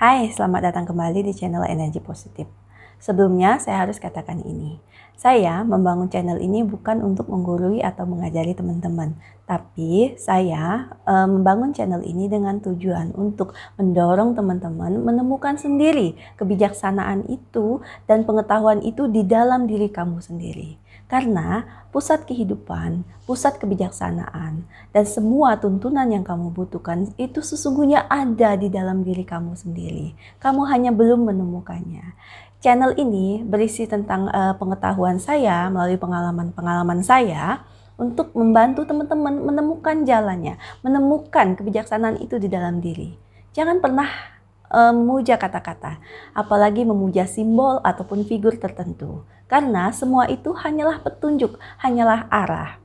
Hai, selamat datang kembali di channel Energi Positif. Sebelumnya, saya harus katakan ini. Saya membangun channel ini bukan untuk menggurui atau mengajari teman-teman, tapi saya membangun channel ini dengan tujuan untuk mendorong teman-teman menemukan sendiri kebijaksanaan itu dan pengetahuan itu di dalam diri kamu sendiri. Karena pusat kehidupan, pusat kebijaksanaan, dan semua tuntunan yang kamu butuhkan itu sesungguhnya ada di dalam diri kamu sendiri. Kamu hanya belum menemukannya. Channel ini berisi tentang pengetahuan saya melalui pengalaman-pengalaman saya untuk membantu teman-teman menemukan jalannya, menemukan kebijaksanaan itu di dalam diri. Jangan pernah memuja kata-kata, apalagi memuja simbol ataupun figur tertentu. Karena semua itu hanyalah petunjuk, hanyalah arah.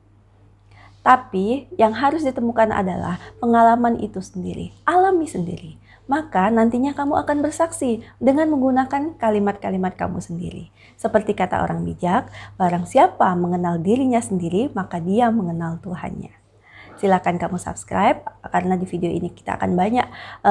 Tapi yang harus ditemukan adalah pengalaman itu sendiri, alami sendiri. Maka nantinya kamu akan bersaksi dengan menggunakan kalimat-kalimat kamu sendiri. Seperti kata orang bijak, barang siapa mengenal dirinya sendiri, maka dia mengenal Tuhannya. Silakan kamu subscribe, karena di video ini kita akan banyak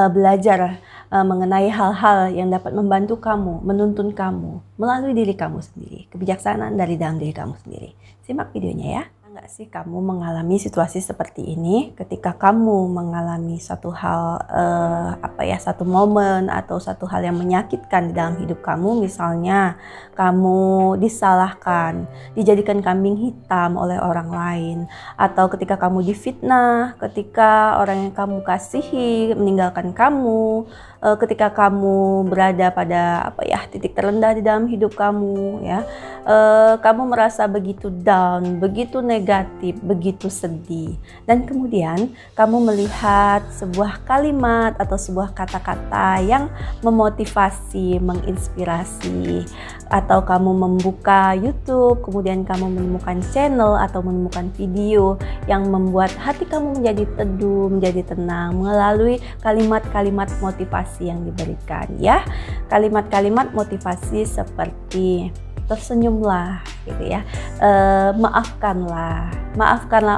belajar mengenai hal-hal yang dapat membantu kamu, menuntun kamu melalui diri kamu sendiri, kebijaksanaan dari dalam diri kamu sendiri. Simak videonya ya. Enggak sih kamu mengalami situasi seperti ini ketika kamu mengalami satu hal, satu momen atau satu hal yang menyakitkan di dalam hidup kamu, misalnya kamu disalahkan, dijadikan kambing hitam oleh orang lain, atau ketika kamu difitnah, ketika orang yang kamu kasihi meninggalkan kamu, ketika kamu berada pada titik terendah di dalam hidup kamu, ya, kamu merasa begitu down, begitu negatif, begitu sedih, dan kemudian kamu melihat sebuah kalimat atau sebuah kata-kata yang memotivasi, menginspirasi, atau kamu membuka YouTube, kemudian kamu menemukan channel atau menemukan video yang membuat hati kamu menjadi teduh, menjadi tenang melalui kalimat-kalimat motivasi yang diberikan, ya. Kalimat-kalimat motivasi seperti tersenyumlah, gitu ya, maafkanlah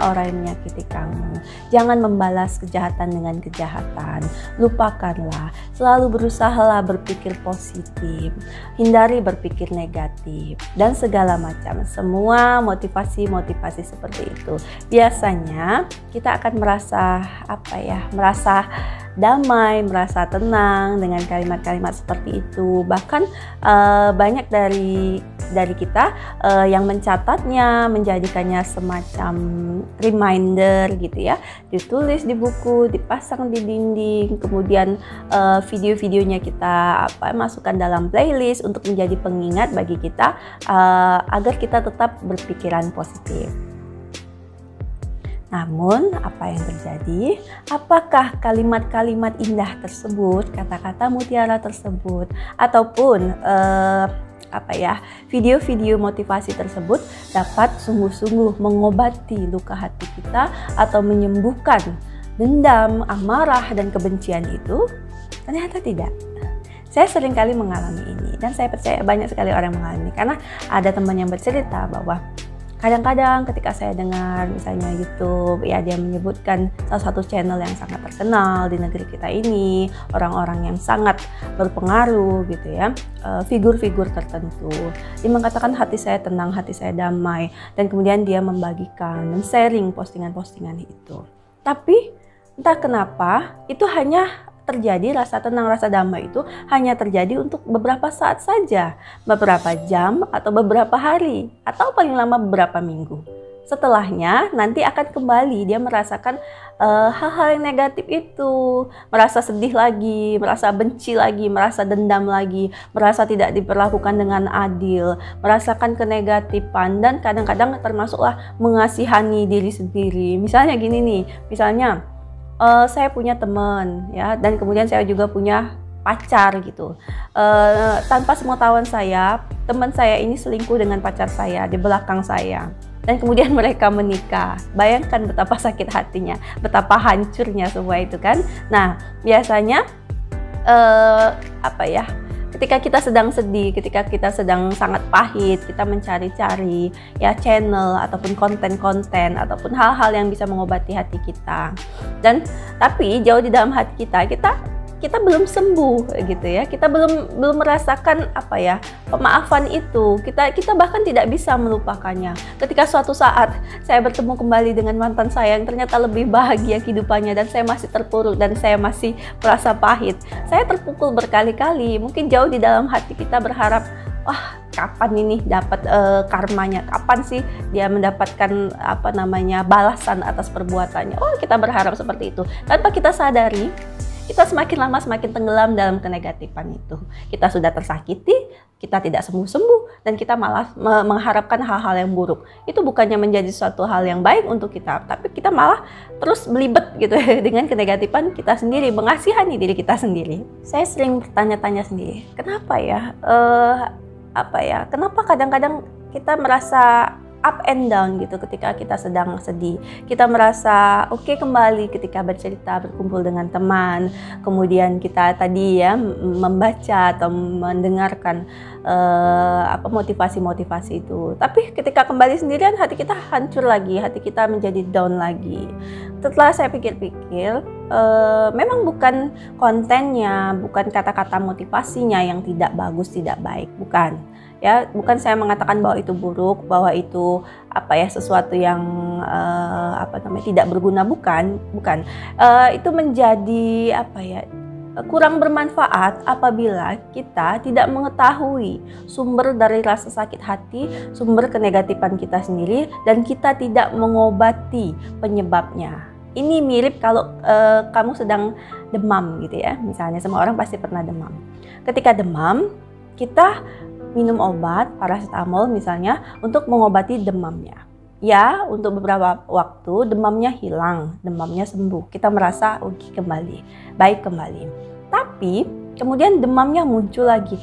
orang yang menyakiti kamu, jangan membalas kejahatan dengan kejahatan, lupakanlah, selalu berusahalah berpikir positif, hindari berpikir negatif, dan segala macam. Semua motivasi seperti itu biasanya kita akan merasa damai, merasa tenang dengan kalimat-kalimat seperti itu. Bahkan banyak dari kita yang mencatatnya, menjadikannya semacam reminder gitu ya, ditulis di buku, dipasang di dinding, kemudian video-videonya kita masukkan dalam playlist untuk menjadi pengingat bagi kita agar kita tetap berpikiran positif. Namun, apa yang terjadi? Apakah kalimat-kalimat indah tersebut, kata-kata mutiara tersebut, ataupun video-video motivasi tersebut dapat sungguh-sungguh mengobati luka hati kita atau menyembuhkan dendam, amarah, dan kebencian itu? Ternyata tidak. Saya sering kali mengalami ini, dan saya percaya banyak sekali orang yang mengalami ini, karena ada teman yang bercerita bahwa kadang-kadang ketika saya dengar misalnya YouTube, ya, dia menyebutkan salah satu channel yang sangat terkenal di negeri kita ini, orang-orang yang sangat berpengaruh gitu ya, figur-figur tertentu. Dia mengatakan hati saya tenang, hati saya damai, dan kemudian dia membagikan, men-sharing postingan-postingan itu. Tapi entah kenapa itu hanya terjadi, rasa tenang, rasa damai itu hanya terjadi untuk beberapa saat saja, beberapa jam atau beberapa hari, atau paling lama beberapa minggu. Setelahnya nanti akan kembali dia merasakan hal-hal yang negatif itu, merasa sedih lagi, merasa benci lagi, merasa dendam lagi, merasa tidak diperlakukan dengan adil, merasakan kenegatifan, dan kadang-kadang termasuklah mengasihani diri sendiri. Misalnya gini nih, misalnya saya punya teman, ya, dan kemudian saya juga punya pacar gitu. Tanpa sepengetahuan saya, teman saya ini selingkuh dengan pacar saya di belakang saya, dan kemudian mereka menikah. Bayangkan betapa sakit hatinya, betapa hancurnya semua itu kan. Nah, biasanya ketika kita sedang sedih, ketika kita sedang sangat pahit, kita mencari-cari ya channel ataupun konten-konten ataupun hal-hal yang bisa mengobati hati kita. Dan tapi jauh di dalam hati kita kita belum sembuh gitu ya, kita belum merasakan pemaafan itu, kita bahkan tidak bisa melupakannya. Ketika suatu saat saya bertemu kembali dengan mantan saya yang ternyata lebih bahagia kehidupannya dan saya masih terpuruk dan saya masih merasa pahit, saya terpukul berkali-kali. Mungkin jauh di dalam hati kita berharap, wah, kapan ini dapat karmanya, kapan sih dia mendapatkan balasan atas perbuatannya. Oh, kita berharap seperti itu tanpa kita sadari. Kita semakin lama semakin tenggelam dalam kenegatifan itu. Kita sudah tersakiti, kita tidak sembuh-sembuh, dan kita malah mengharapkan hal-hal yang buruk. Itu bukannya menjadi suatu hal yang baik untuk kita, tapi kita malah terus belibet gitu dengan kenegatifan kita sendiri, mengasihani diri kita sendiri. Saya sering bertanya-tanya sendiri, kenapa ya? Kenapa kadang-kadang kita merasa up and down gitu ketika kita sedang sedih. Kita merasa oke kembali ketika bercerita, berkumpul dengan teman. Kemudian kita tadi ya membaca atau mendengarkan motivasi-motivasi itu. Tapi ketika kembali sendirian, hati kita hancur lagi, hati kita menjadi down lagi. Setelah saya pikir-pikir, memang bukan kontennya, bukan kata-kata motivasinya yang tidak bagus, tidak baik, bukan. Ya, bukan saya mengatakan bahwa itu buruk, bahwa itu sesuatu yang tidak berguna, bukan. Itu menjadi kurang bermanfaat apabila kita tidak mengetahui sumber dari rasa sakit hati, sumber kenegatifan kita sendiri, dan kita tidak mengobati penyebabnya. Ini mirip kalau kamu sedang demam gitu ya. Misalnya semua orang pasti pernah demam. Ketika demam, kita minum obat paracetamol misalnya untuk mengobati demamnya. Ya, untuk beberapa waktu demamnya hilang, demamnya sembuh. Kita merasa oke kembali, baik kembali. Tapi kemudian demamnya muncul lagi.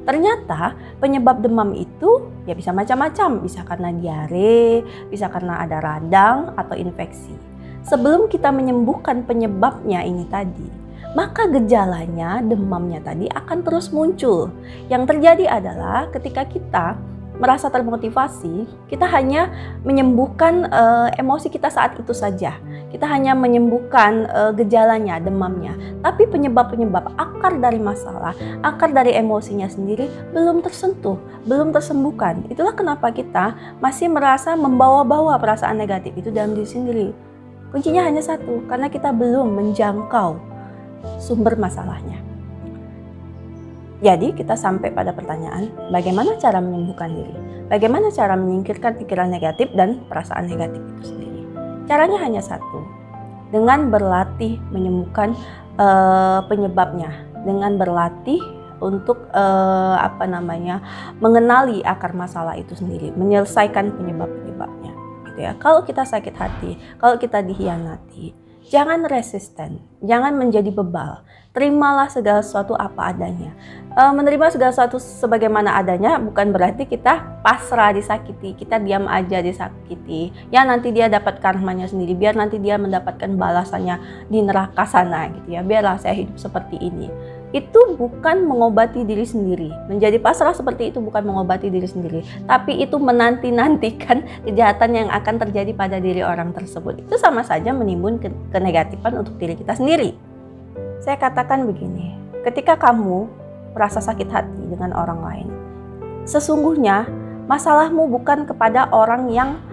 Ternyata penyebab demam itu ya bisa macam-macam, bisa karena diare, bisa karena ada radang atau infeksi. Sebelum kita menyembuhkan penyebabnya ini tadi, maka gejalanya, demamnya tadi akan terus muncul. Yang terjadi adalah ketika kita merasa termotivasi, kita hanya menyembuhkan emosi kita saat itu saja. Kita hanya menyembuhkan gejalanya, demamnya. Tapi penyebab-penyebab akar dari masalah, akar dari emosinya sendiri belum tersentuh, belum tersembuhkan. Itulah kenapa kita masih merasa membawa-bawa perasaan negatif itu dalam diri sendiri. Kuncinya hanya satu, karena kita belum menjangkau sumber masalahnya. Jadi kita sampai pada pertanyaan, bagaimana cara menyembuhkan diri? Bagaimana cara menyingkirkan pikiran negatif dan perasaan negatif itu sendiri? Caranya hanya satu, dengan berlatih menyembuhkan penyebabnya, dengan berlatih untuk mengenali akar masalah itu sendiri, menyelesaikan penyebab-penyebabnya. Gitu ya. Kalau kita sakit hati, kalau kita dihianati, jangan resisten, jangan menjadi bebal. Terimalah segala sesuatu apa adanya. Menerima segala sesuatu sebagaimana adanya bukan berarti kita pasrah disakiti, kita diam aja disakiti. Ya nanti dia dapat karmanya sendiri, biar nanti dia mendapatkan balasannya di neraka sana gitu ya. Biarlah saya hidup seperti ini. Itu bukan mengobati diri sendiri. Menjadi pasrah seperti itu bukan mengobati diri sendiri, tapi itu menanti-nantikan kejahatan yang akan terjadi pada diri orang tersebut. Itu sama saja menimbun kenegatifan untuk diri kita sendiri. Saya katakan begini, ketika kamu merasa sakit hati dengan orang lain, sesungguhnya masalahmu bukan kepada orang yang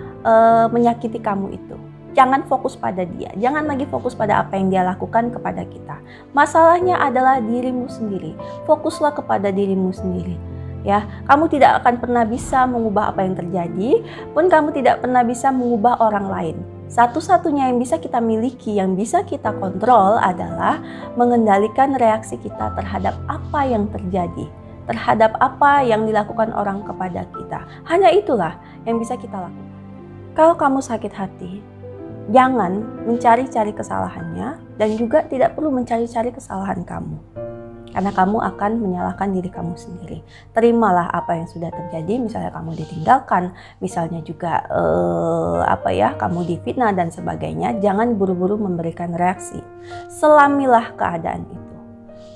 menyakiti kamu itu. Jangan fokus pada dia, jangan lagi fokus pada apa yang dia lakukan kepada kita. Masalahnya adalah dirimu sendiri. Fokuslah kepada dirimu sendiri. Ya, kamu tidak akan pernah bisa mengubah apa yang terjadi, pun kamu tidak pernah bisa mengubah orang lain. Satu-satunya yang bisa kita miliki, yang bisa kita kontrol adalah mengendalikan reaksi kita terhadap apa yang terjadi, terhadap apa yang dilakukan orang kepada kita. Hanya itulah yang bisa kita lakukan. Kalau kamu sakit hati, jangan mencari-cari kesalahannya dan juga tidak perlu mencari-cari kesalahan kamu. Karena kamu akan menyalahkan diri kamu sendiri. Terimalah apa yang sudah terjadi, misalnya kamu ditinggalkan, misalnya juga kamu difitnah dan sebagainya. Jangan buru-buru memberikan reaksi. Selamilah keadaan itu.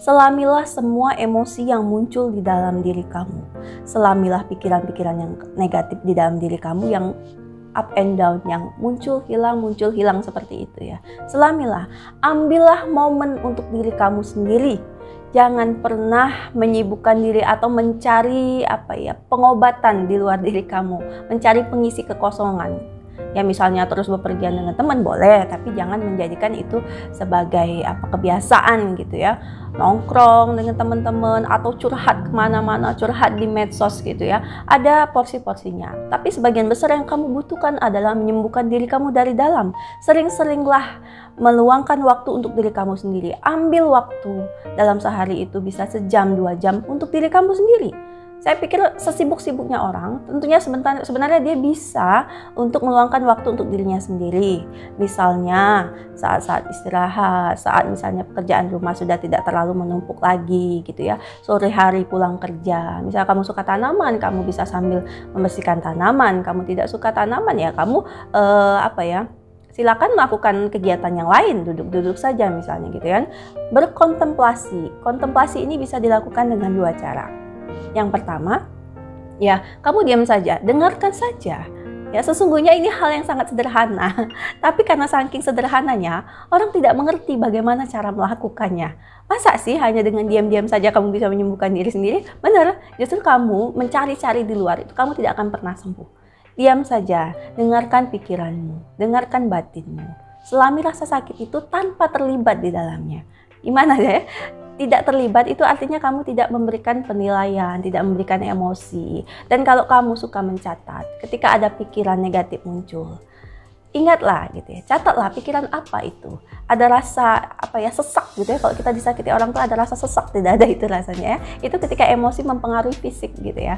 Selamilah semua emosi yang muncul di dalam diri kamu. Selamilah pikiran-pikiran yang negatif di dalam diri kamu yang up and down yang muncul hilang seperti itu ya. Selamilah, ambillah momen untuk diri kamu sendiri. Jangan pernah menyibukkan diri atau mencari pengobatan di luar diri kamu, mencari pengisi kekosongan. Ya misalnya terus bepergian dengan teman boleh, tapi jangan menjadikan itu sebagai kebiasaan gitu ya. Nongkrong dengan teman-teman atau curhat kemana-mana, curhat di medsos gitu ya. Ada porsi-porsinya. Tapi sebagian besar yang kamu butuhkan adalah menyembuhkan diri kamu dari dalam. Sering-seringlah meluangkan waktu untuk diri kamu sendiri. Ambil waktu dalam sehari itu bisa sejam, 2 jam untuk diri kamu sendiri. Saya pikir sesibuk-sibuknya orang, tentunya sebenarnya dia bisa untuk meluangkan waktu untuk dirinya sendiri. Misalnya saat-saat istirahat, saat misalnya pekerjaan rumah sudah tidak terlalu menumpuk lagi gitu ya. Sore hari pulang kerja, misalnya kamu suka tanaman, kamu bisa sambil membersihkan tanaman. Kamu tidak suka tanaman ya kamu silakan melakukan kegiatan yang lain, duduk-duduk saja misalnya gitu kan. Berkontemplasi. Kontemplasi ini bisa dilakukan dengan 2 cara. Yang pertama, ya kamu diam saja, dengarkan saja. Ya sesungguhnya ini hal yang sangat sederhana, tapi karena saking sederhananya, orang tidak mengerti bagaimana cara melakukannya. Masa sih hanya dengan diam-diam saja kamu bisa menyembuhkan diri sendiri? Benar, justru kamu mencari-cari di luar itu, kamu tidak akan pernah sembuh. Diam saja, dengarkan pikiranmu, dengarkan batinmu. Selami rasa sakit itu tanpa terlibat di dalamnya. Gimana ya? Tidak terlibat itu artinya kamu tidak memberikan penilaian, tidak memberikan emosi. Dan kalau kamu suka mencatat, ketika ada pikiran negatif muncul, ingatlah gitu ya, catatlah pikiran apa itu. Ada rasa sesak gitu ya, kalau kita disakiti orang tuh ada rasa sesak, tidak ada itu rasanya ya. Itu ketika emosi mempengaruhi fisik gitu ya.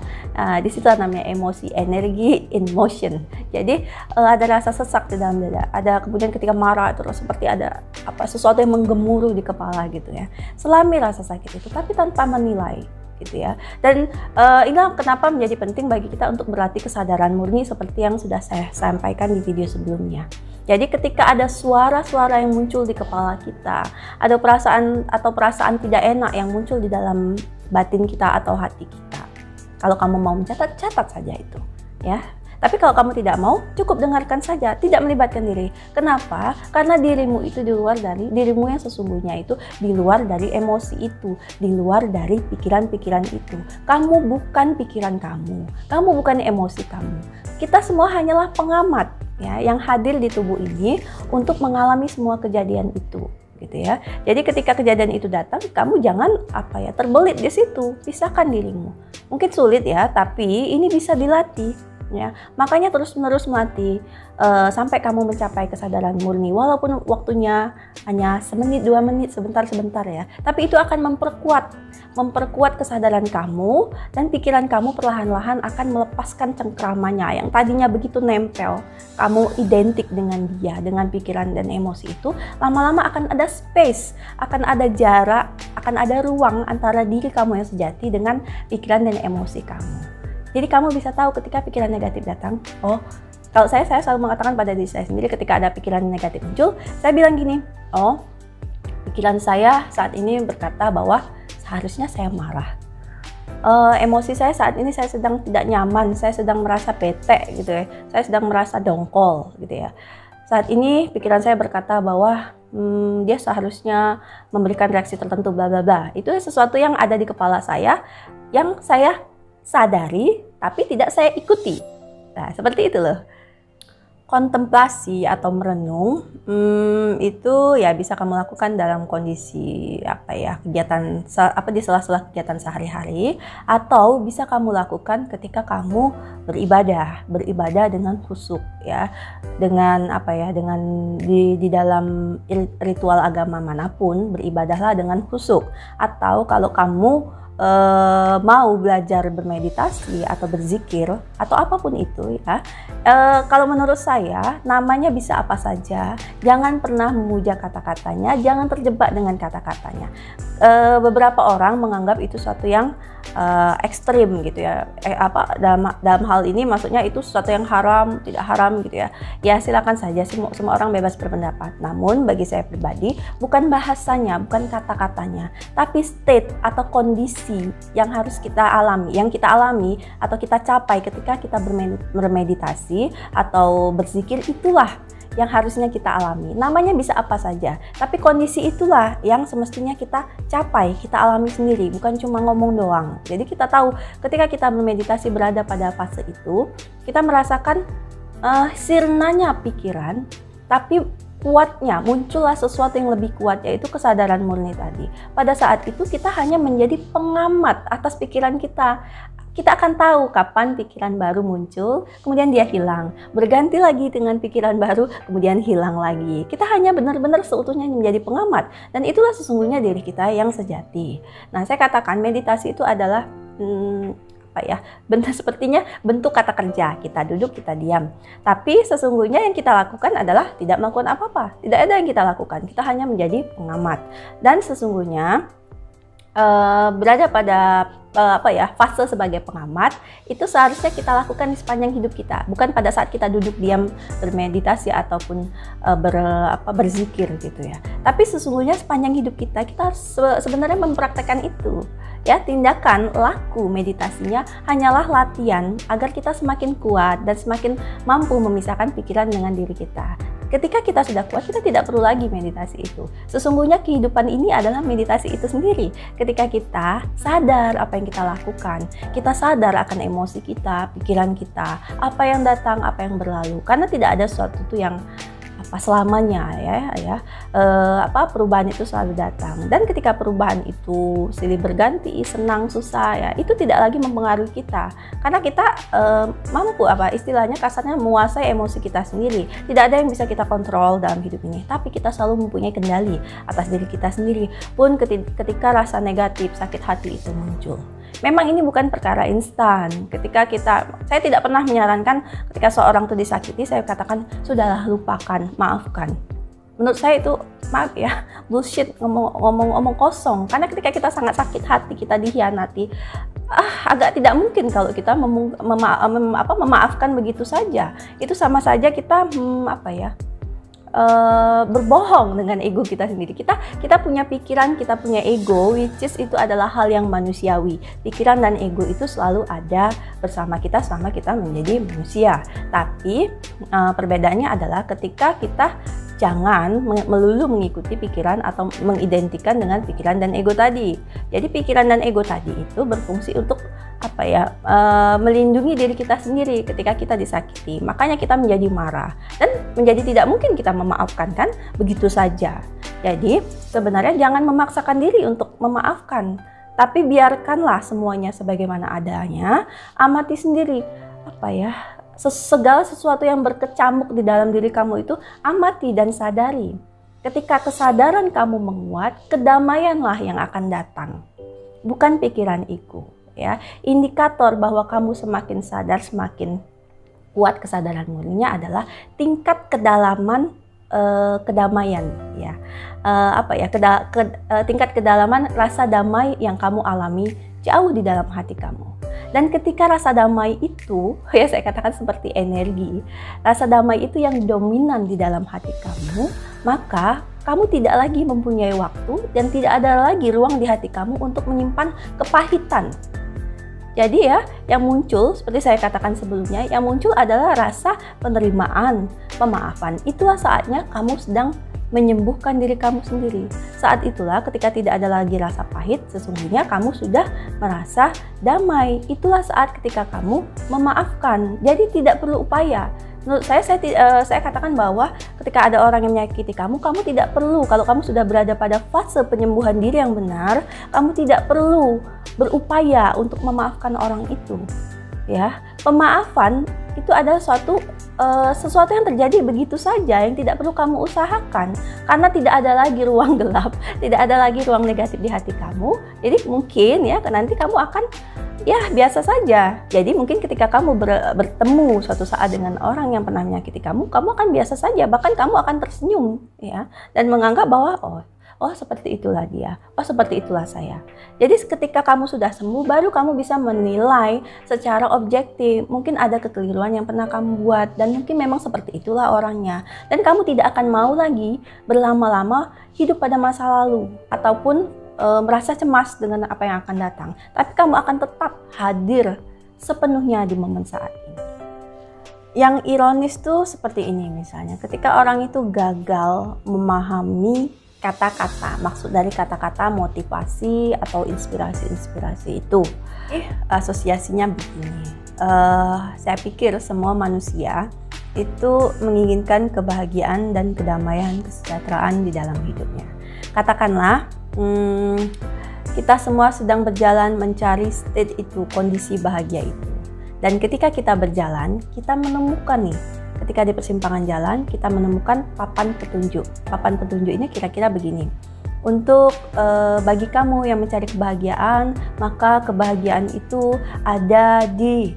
Di situ namanya emosi, energi in motion. Jadi ada rasa sesak di dalam dada. Ada kemudian ketika marah itu seperti ada sesuatu yang menggemuruh di kepala gitu ya. Selami rasa sakit itu tapi tanpa menilai gitu ya. Dan inilah kenapa menjadi penting bagi kita untuk berlatih kesadaran murni seperti yang sudah saya sampaikan di video sebelumnya. Jadi ketika ada suara-suara yang muncul di kepala kita, ada perasaan tidak enak yang muncul di dalam batin kita atau hati kita. Kalau kamu mau mencatat, catat saja itu, ya. Tapi kalau kamu tidak mau, cukup dengarkan saja, tidak melibatkan diri. Kenapa? Karena dirimu itu dirimu yang sesungguhnya itu di luar dari emosi itu, di luar dari pikiran-pikiran itu. Kamu bukan pikiran kamu bukan emosi kamu. Kita semua hanyalah pengamat ya, yang hadir di tubuh ini untuk mengalami semua kejadian itu. Gitu ya. Jadi ketika kejadian itu datang, kamu jangan terbelit di situ, pisahkan dirimu. Mungkin sulit ya, tapi ini bisa dilatih. Ya, makanya terus-menerus melatih sampai kamu mencapai kesadaran murni, walaupun waktunya hanya semenit, 2 menit, sebentar ya. Tapi itu akan memperkuat kesadaran kamu, dan pikiran kamu perlahan-lahan akan melepaskan cengkramannya yang tadinya begitu nempel. Kamu identik dengan dia, dengan pikiran dan emosi itu, lama-lama akan ada space, akan ada jarak, akan ada ruang antara diri kamu yang sejati dengan pikiran dan emosi kamu. Jadi kamu bisa tahu ketika pikiran negatif datang. Oh, kalau saya selalu mengatakan pada diri saya sendiri ketika ada pikiran negatif muncul, saya bilang gini, oh, pikiran saya saat ini berkata bahwa seharusnya saya marah. Emosi saya saat ini, saya sedang tidak nyaman, saya sedang merasa bete gitu ya, saya sedang merasa dongkol gitu ya. Saat ini pikiran saya berkata bahwa dia seharusnya memberikan reaksi tertentu bla bla bla. Itu sesuatu yang ada di kepala saya, yang saya sadari tapi tidak saya ikuti. Nah, seperti itu loh. Kontemplasi atau merenung itu ya bisa kamu lakukan dalam kondisi kegiatan di sela-sela kegiatan sehari-hari, atau bisa kamu lakukan ketika kamu beribadah dengan khusyuk ya, dengan dengan di dalam ritual agama manapun beribadahlah dengan khusyuk. Atau kalau kamu mau belajar bermeditasi atau berzikir atau apapun itu ya, kalau menurut saya namanya bisa apa saja, jangan pernah memuja kata-katanya, jangan terjebak dengan kata-katanya. Beberapa orang menganggap itu suatu yang ekstrim gitu ya. Dalam hal ini maksudnya itu sesuatu yang haram, tidak haram gitu ya. Ya silakan saja, semua orang bebas berpendapat. Namun bagi saya pribadi, bukan bahasanya, bukan kata-katanya, tapi state atau kondisi yang harus kita alami, atau kita capai ketika kita bermeditasi atau berzikir, itulah yang harusnya kita alami. Namanya bisa apa saja, tapi kondisi itulah yang semestinya kita capai, kita alami sendiri, bukan cuma ngomong doang. Jadi kita tahu ketika kita bermeditasi berada pada fase itu, kita merasakan sirnanya pikiran, tapi kuatnya muncullah sesuatu yang lebih kuat, yaitu kesadaran murni tadi. Pada saat itu kita hanya menjadi pengamat atas pikiran kita. Kita akan tahu kapan pikiran baru muncul, kemudian dia hilang. Berganti lagi dengan pikiran baru, kemudian hilang lagi. Kita hanya benar-benar seutuhnya menjadi pengamat. Dan itulah sesungguhnya diri kita yang sejati. Nah, saya katakan meditasi itu adalah sepertinya bentuk kata kerja. Kita duduk, kita diam. Tapi sesungguhnya yang kita lakukan adalah tidak melakukan apa-apa. Tidak ada yang kita lakukan. Kita hanya menjadi pengamat. Dan sesungguhnya berada pada fase sebagai pengamat itu seharusnya kita lakukan di sepanjang hidup kita, bukan pada saat kita duduk diam bermeditasi ataupun berzikir gitu ya. Tapi sesungguhnya sepanjang hidup kita sebenarnya mempraktekkan itu. Ya, tindakan laku meditasinya hanyalah latihan agar kita semakin kuat dan semakin mampu memisahkan pikiran dengan diri kita. Ketika kita sudah kuat, kita tidak perlu lagi meditasi itu. Sesungguhnya kehidupan ini adalah meditasi itu sendiri. Ketika kita sadar apa yang kita lakukan, kita sadar akan emosi kita, pikiran kita, apa yang datang, apa yang berlalu. Karena tidak ada sesuatu itu yang selamanya perubahan itu selalu datang. Dan ketika perubahan itu silih berganti, senang, susah ya, itu tidak lagi mempengaruhi kita. Karena kita mampu istilahnya kasarnya menguasai emosi kita sendiri. Tidak ada yang bisa kita kontrol dalam hidup ini, tapi kita selalu mempunyai kendali atas diri kita sendiri. Pun ketika rasa negatif, sakit hati itu muncul. Memang ini bukan perkara instan. Saya tidak pernah menyarankan ketika seorang itu disakiti, saya katakan sudahlah, lupakan, maafkan. Menurut saya itu, maaf ya, bullshit, ngomong kosong. Karena ketika kita sangat sakit hati, kita dihianati, agak tidak mungkin kalau kita memaafkan begitu saja. Itu sama saja kita berbohong dengan ego kita sendiri. Kita punya pikiran, kita punya ego, which is itu adalah hal yang manusiawi. Pikiran dan ego itu selalu ada bersama kita selama kita menjadi manusia. Tapi perbedaannya adalah ketika kita jangan melulu mengikuti pikiran atau mengidentikan dengan pikiran dan ego tadi. Jadi pikiran dan ego tadi itu berfungsi untuk melindungi diri kita sendiri ketika kita disakiti. Makanya kita menjadi marah dan menjadi tidak mungkin kita memaafkan, kan? Begitu saja. Jadi sebenarnya jangan memaksakan diri untuk memaafkan, tapi biarkanlah semuanya sebagaimana adanya. Amati sendiri segala sesuatu yang berkecamuk di dalam diri kamu itu, amati dan sadari. Ketika kesadaran kamu menguat, kedamaianlah yang akan datang, bukan pikiran ego. Ya, indikator bahwa kamu semakin sadar, semakin kuat kesadaran murninya adalah tingkat kedalaman kedamaian, ya. Tingkat kedalaman rasa damai yang kamu alami jauh di dalam hati kamu. Dan ketika rasa damai itu, ya saya katakan seperti energi, rasa damai itu yang dominan di dalam hati kamu, maka kamu tidak lagi mempunyai waktu dan tidak ada lagi ruang di hati kamu untuk menyimpan kepahitan. Jadi ya, yang muncul seperti saya katakan sebelumnya, yang muncul adalah rasa penerimaan, pemaafan. Itulah saatnya kamu sedang menyembuhkan diri kamu sendiri. Saat itulah ketika tidak ada lagi rasa pahit, sesungguhnya kamu sudah merasa damai. Itulah saat ketika kamu memaafkan. Jadi tidak perlu upaya. Menurut saya katakan bahwa ketika ada orang yang menyakiti kamu tidak perlu, kalau kamu sudah berada pada fase penyembuhan diri yang benar, kamu tidak perlu berupaya untuk memaafkan orang itu. Ya, pemaafan itu adalah sesuatu yang terjadi begitu saja, yang tidak perlu kamu usahakan, karena tidak ada lagi ruang gelap, tidak ada lagi ruang negatif di hati kamu. Jadi mungkin ya nanti kamu akan biasa saja. Jadi mungkin ketika kamu bertemu suatu saat dengan orang yang pernah menyakiti kamu akan biasa saja, bahkan kamu akan tersenyum ya, dan menganggap bahwa oh seperti itulah dia, oh seperti itulah saya. Jadi ketika kamu sudah sembuh, baru kamu bisa menilai secara objektif. Mungkin ada kekeliruan yang pernah kamu buat, dan mungkin memang seperti itulah orangnya. Dan kamu tidak akan mau lagi berlama-lama hidup pada masa lalu, ataupun merasa cemas dengan apa yang akan datang. Tapi kamu akan tetap hadir sepenuhnya di momen saat ini. Yang ironis tuh seperti ini misalnya, ketika orang itu gagal memahami kata-kata, maksud dari kata-kata motivasi atau inspirasi itu, asosiasinya begini. Saya pikir semua manusia itu menginginkan kebahagiaan dan kedamaian, kesejahteraan di dalam hidupnya. Katakanlah, kita semua sedang berjalan mencari state itu, kondisi bahagia itu. Dan ketika kita berjalan, kita menemukan nih, ketika di persimpangan jalan, kita menemukan papan petunjuk. Papan petunjuk ini kira-kira begini. Untuk bagi kamu yang mencari kebahagiaan, maka kebahagiaan itu ada di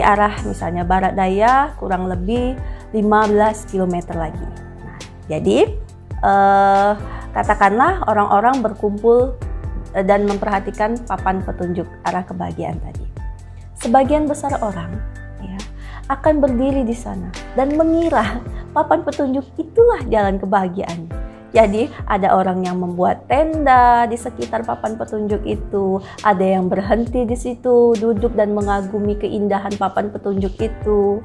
arah misalnya barat daya kurang lebih 15 km lagi. Nah, jadi katakanlah orang-orang berkumpul dan memperhatikan papan petunjuk arah kebahagiaan tadi. Sebagian besar orang ya, akan berdiri di sana dan mengira papan petunjuk itulah jalan kebahagiaan. Jadi ada orang yang membuat tenda di sekitar papan petunjuk itu, ada yang berhenti di situ, duduk dan mengagumi keindahan papan petunjuk itu.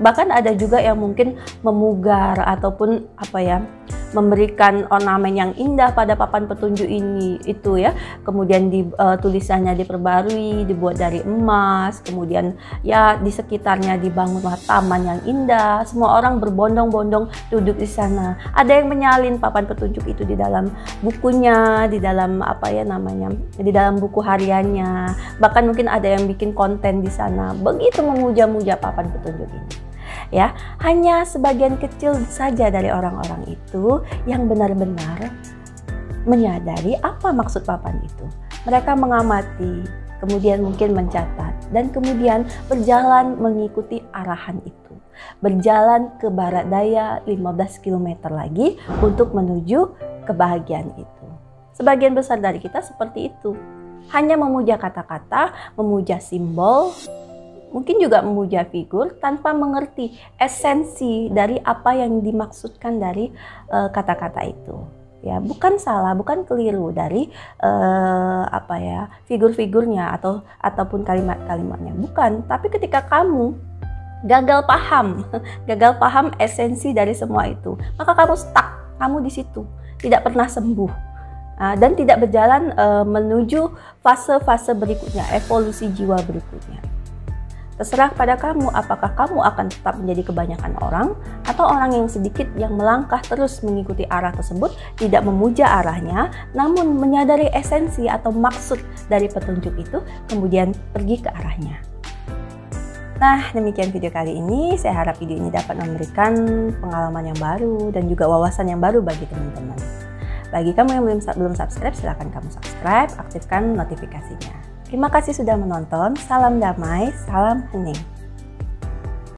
Bahkan ada juga yang mungkin memugar ataupun memberikan ornamen yang indah pada papan petunjuk ini itu ya. Kemudian tulisannya diperbarui, dibuat dari emas, kemudian ya di sekitarnya dibangunlah taman yang indah. Semua orang berbondong-bondong duduk di sana. Ada yang menyalin papan petunjuk itu di dalam bukunya, di dalam di dalam buku hariannya. Bahkan mungkin ada yang bikin konten di sana. Begitu memuja-muja papan petunjuk ini. Ya, hanya sebagian kecil saja dari orang-orang itu yang benar-benar menyadari apa maksud papan itu. Mereka mengamati, kemudian mungkin mencatat, dan kemudian berjalan mengikuti arahan itu. Berjalan ke barat daya 15 km lagi untuk menuju kebahagiaan itu. Sebagian besar dari kita seperti itu. Hanya memuja kata-kata, memuja simbol, mungkin juga memuja figur tanpa mengerti esensi dari apa yang dimaksudkan dari kata-kata itu. Ya, bukan salah, bukan keliru dari figur-figurnya ataupun kalimat-kalimatnya. Bukan, tapi ketika kamu gagal paham esensi dari semua itu, maka kamu stuck, kamu di situ, tidak pernah sembuh. Dan tidak berjalan menuju fase-fase berikutnya, evolusi jiwa berikutnya. Terserah pada kamu, apakah kamu akan tetap menjadi kebanyakan orang atau orang yang sedikit yang melangkah terus mengikuti arah tersebut, tidak memuja arahnya, namun menyadari esensi atau maksud dari petunjuk itu, kemudian pergi ke arahnya. Nah, demikian video kali ini. Saya harap video ini dapat memberikan pengalaman yang baru dan juga wawasan yang baru bagi teman-teman. Bagi kamu yang belum subscribe, silahkan kamu subscribe, aktifkan notifikasinya. Terima kasih sudah menonton, salam damai, salam hening.